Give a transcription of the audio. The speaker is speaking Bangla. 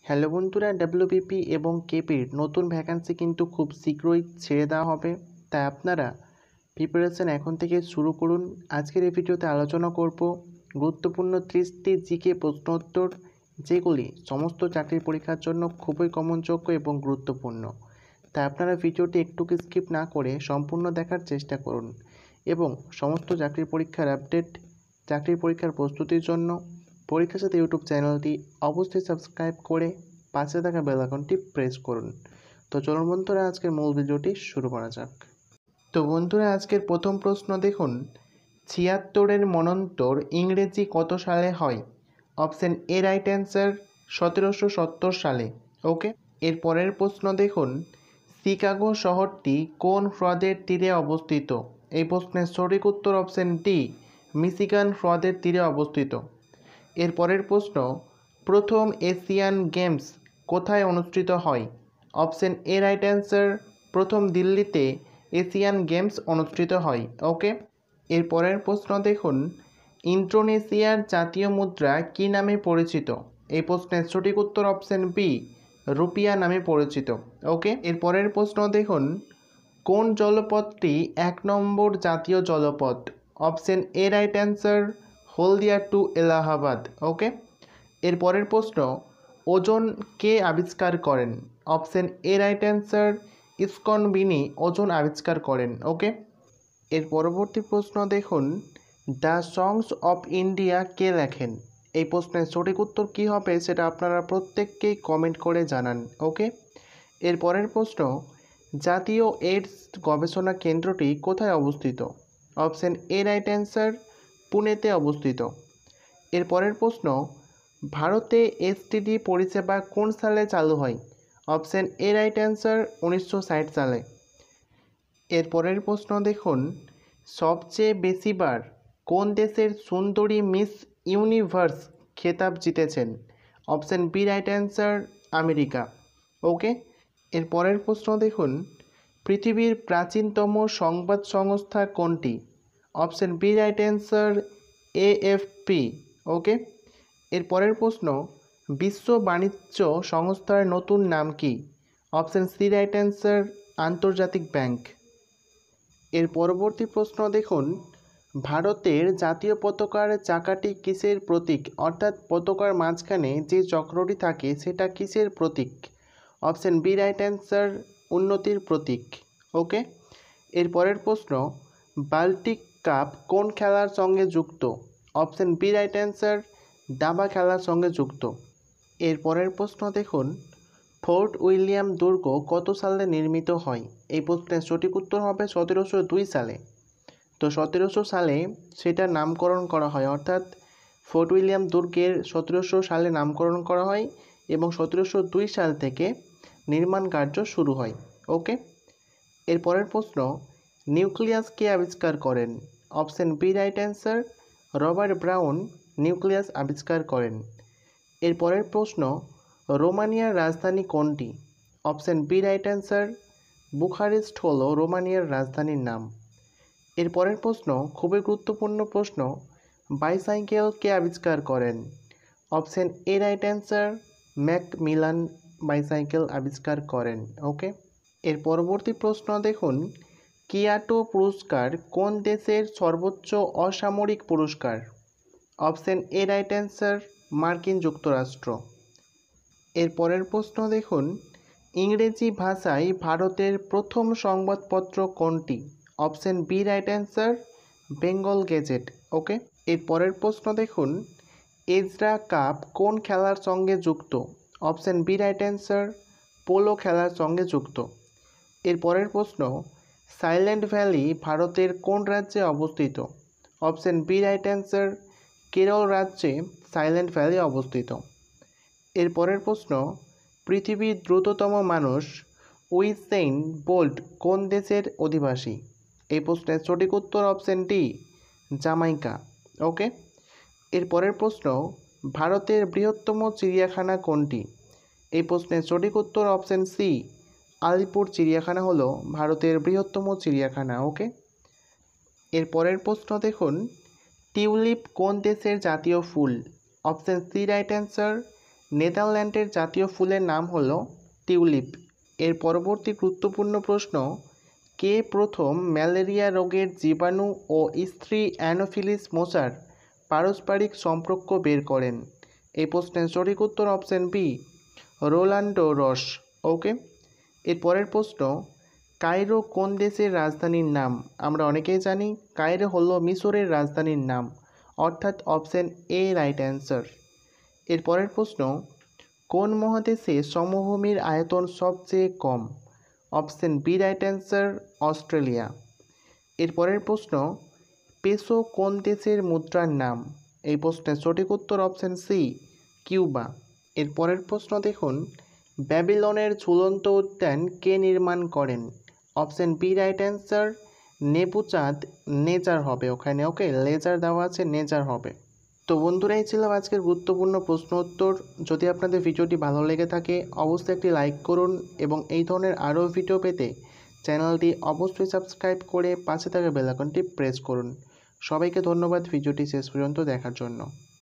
হ্যালো বন্ধুরা, ডব্লিউবিপি এবং কেপির নতুন ভ্যাকান্সি কিন্তু খুব শীঘ্রই ছেড়ে দেওয়া হবে, তাই আপনারা প্রিপারেশন এখন থেকে শুরু করুন। আজকের এই ভিডিওতে আলোচনা করব গুরুত্বপূর্ণ 30টি জিকে প্রশ্ন উত্তর, যেগুলি সমস্ত চাকরির পরীক্ষার জন্য খুবই কমনযোগ্য এবং গুরুত্বপূর্ণ। তাই আপনারা ভিডিওটি একটুকু স্কিপ না করে সম্পূর্ণ দেখার চেষ্টা করুন এবং সমস্ত চাকরির পরীক্ষার আপডেট, চাকরির পরীক্ষার প্রস্তুতির জন্য পরীক্ষার সাথে ইউটিউব চ্যানেলটি অবশ্যই সাবস্ক্রাইব করে পাশে থাকা বেল আইকনটি প্রেস করুন। তো চলুন বন্ধুরা, আজকের মূল ভিডিওটি শুরু করা যাক। তো বন্ধুরা, আজকের প্রথম প্রশ্ন দেখুন, 76-এর মন্বন্তর ইংরেজি কত সালে হয়? অপশন এ রাইট অ্যান্সার 1770 সালে। ওকে, এর পরের প্রশ্ন দেখুন, শিকাগো শহরটি কোন হ্রদের তীরে অবস্থিত? এই প্রশ্নের সঠিক উত্তর অপশন ডি, মিশিগান হ্রদের তীরে অবস্থিত। এর পরের প্রশ্ন, প্রথম এশিয়ান গেমস কোথায় অনুষ্ঠিত হয়? অপশন এ রাইট অ্যান্সার প্রথম দিল্লিতে এশিয়ান গেমস অনুষ্ঠিত হয়। ওকে, এর পরের প্রশ্ন দেখুন, ইন্দোনেশিয়ার জাতীয় মুদ্রা কী নামে পরিচিত? এই প্রশ্নের সঠিক উত্তর অপশন বি, রুপিয়া নামে পরিচিত। ওকে, এর পরের প্রশ্ন দেখুন, কোন জলপথটি 1 নম্বর জাতীয় জলপথ? Option A right answer Haldia to Allahabad. Okay, এর পরের প্রশ্ন, ওজন কে আবিষ্কার করেন? অপশন এ রাইট অ্যান্সার ইসকন বিনি ওজন আবিষ্কার করেন। ওকে, এর পরবর্তী প্রশ্ন দেখুন, দ্য সংস অফ ইন্ডিয়া কে লেখেন? এই প্রশ্নের সঠিক উত্তর কী হবে সেটা আপনারা প্রত্যেককেই কমেন্ট করে জানান। ওকে, এর পরের প্রশ্ন, জাতীয় এইডস গবেষণা কেন্দ্রটি কোথায় অবস্থিত? অপশন এ রাইট অ্যান্সার পুনেতে অবস্থিত। এর পরের প্রশ্ন, ভারতে এসটিডি পরিষেবা কোন সালে চালু হয়? অপশন এ রাইট অ্যান্সার 1960 সালে। এর পরের প্রশ্ন দেখুন, সবচেয়ে বেশিবার কোন দেশের সুন্দরী মিস ইউনিভার্স খেতাব জিতেছেন? Option B right answer America. Okay, এর পরের প্রশ্ন দেখুন, পৃথিবীর প্রাচীনতম সংবাদ সংস্থা কোনটি? Option B right answer AFP. Okay, এর পরের প্রশ্ন, বিশ্ব বাণিজ্য সংস্থার নতুন নাম কি? অপশন সি রাইট অ্যান্সার আন্তর্জাতিক ব্যাংক। এর পরবর্তী প্রশ্ন দেখুন, ভারতের জাতীয় পতাকার চাকাটি কিসের প্রতীক? অর্থাৎ পতাকার মাঝখানে যে চক্রটি থাকে সেটা কিসের প্রতীক? অপশন বি রাইট অ্যান্সার উন্নতির প্রতীক। ওকে, এর পরের প্রশ্ন, বাল্টিক কাপ কোন খেলার সঙ্গে যুক্ত? অপশন বি রাইট অ্যান্সার দাবা খেলার সঙ্গে যুক্ত। এর পরের প্রশ্ন দেখুন, ফোর্ট উইলিয়াম দুর্গ কত সালে নির্মিত হয়? এই প্রশ্নের সঠিক উত্তর হবে 1702 সালে। তো 1700 সালে সেটার নামকরণ করা হয়, অর্থাৎ ফোর্ট উইলিয়াম দুর্গের 1700 সালে নামকরণ করা হয় এবং 1702 সাল থেকে নির্মাণ কার্য শুরু হয়। ওকে, এর পরের প্রশ্ন, নিউক্লিয়াস কে আবিষ্কার করেন? Option B right answer Robert Brown nucleus আবিষ্কার করেন। এর পরের প্রশ্ন, রোমানিয়ার রাজধানী কোনটি? Option B right answer Bucharest হলো রোমানিয়ার রাজধানীর নাম। এর পরের প্রশ্ন খুবই গুরুত্বপূর্ণ প্রশ্ন, বাইসাইকেল কে আবিষ্কার করেন? Option A right answer Macmillan bicycle আবিষ্কার করেন। ওকে, এর পরবর্তী প্রশ্ন দেখুন, কিয়াটো পুরস্কার কোন দেশের সর্বোচ্চ অসামরিক পুরস্কার? অপশন এ রাইট অ্যান্সার মার্কিন যুক্তরাষ্ট্র। এর পরের প্রশ্ন দেখুন, ইংরেজি ভাষায় ভারতের প্রথম সংবাদপত্র কোনটি? Option B right answer Bengal gazette. Okay, এর পরের প্রশ্ন দেখুন, এজরা কাপ কোন খেলার সঙ্গে যুক্ত? Option B right answer polo খেলার সঙ্গে যুক্ত। এর পরের প্রশ্ন, সাইলেন্ট ভ্যালি ভারতের কোন রাজ্যে অবস্থিত? Option B right answer Kerala রাজ্যে সাইলেন্ট ভ্যালি অবস্থিত। এর পরের প্রশ্ন, পৃথিবীর দ্রুততম মানুষ উইসেইন বোল্ট কোন দেশের অধিবাসী? এই প্রশ্নের সঠিক উত্তর অপশন ডি জামাইকা। ওকে, এর পরের প্রশ্ন, ভারতের বৃহত্তম চিড়িয়াখানা কোনটি? এই প্রশ্নের সঠিক উত্তর অপশন সি আলিপুর চিড়িয়াখানা হলো ভারতের বৃহত্তম চিড়িয়াখানা। ওকে, এর পরের প্রশ্ন দেখুন, টিউলিপ কোন দেশের জাতীয় ফুল? অপশন সি রাইট অ্যান্সার নেদারল্যান্ডের জাতীয় ফুলের নাম হলো টিউলিপ। এর পরবর্তী গুরুত্বপূর্ণ প্রশ্ন, কে প্রথম ম্যালেরিয়া রোগের জীবাণু ও স্ত্রী অ্যানোফিলিস মশার পারস্পরিক সম্পর্ক বের করেন? এই প্রশ্নের সঠিক উত্তর অপশন বি, রোলান্ডো রস। ওকে, এর পরের প্রশ্ন, কায়রো কোন দেশের রাজধানীর নাম? আমরা অনেকেই জানি কায়রো হলো মিশরের রাজধানীর নাম, অর্থাৎ অপশন এ রাইট অ্যান্সার। এর পরের প্রশ্ন, কোন মহাদেশে সমভূমির আয়তন সবচেয়ে কম? Option B right answer, Australia. এর পরের প্রশ্ন, পেসো কোন দেশের মুদ্রার নাম? এই প্রশ্নের সঠিক উত্তর অপশন সি, কিউবা। এর পরের প্রশ্ন দেখুন, ব্যাবিলনের ঝুলন্ত উদ্যান কে নির্মাণ করেন? Option B right answer, Nebuchadnezzar হবে ওখানে। ওকে, লেজার দেওয়া আছে, নেজার হবে। তো বন্ধুরা, এই ছিল আজকের গুরুত্বপূর্ণ প্রশ্ন উত্তর। যদি আপনাদের ভিডিওটি ভালো লেগে থাকে অবশ্যই একটি লাইক করুন এবং এই ধরনের আরও ভিডিও পেতে চ্যানেলটি অবশ্যই সাবস্ক্রাইব করে পাশে থাকা বেল আইকনটি প্রেস করুন। সবাইকে ধন্যবাদ ভিডিওটি শেষ পর্যন্ত দেখার জন্য।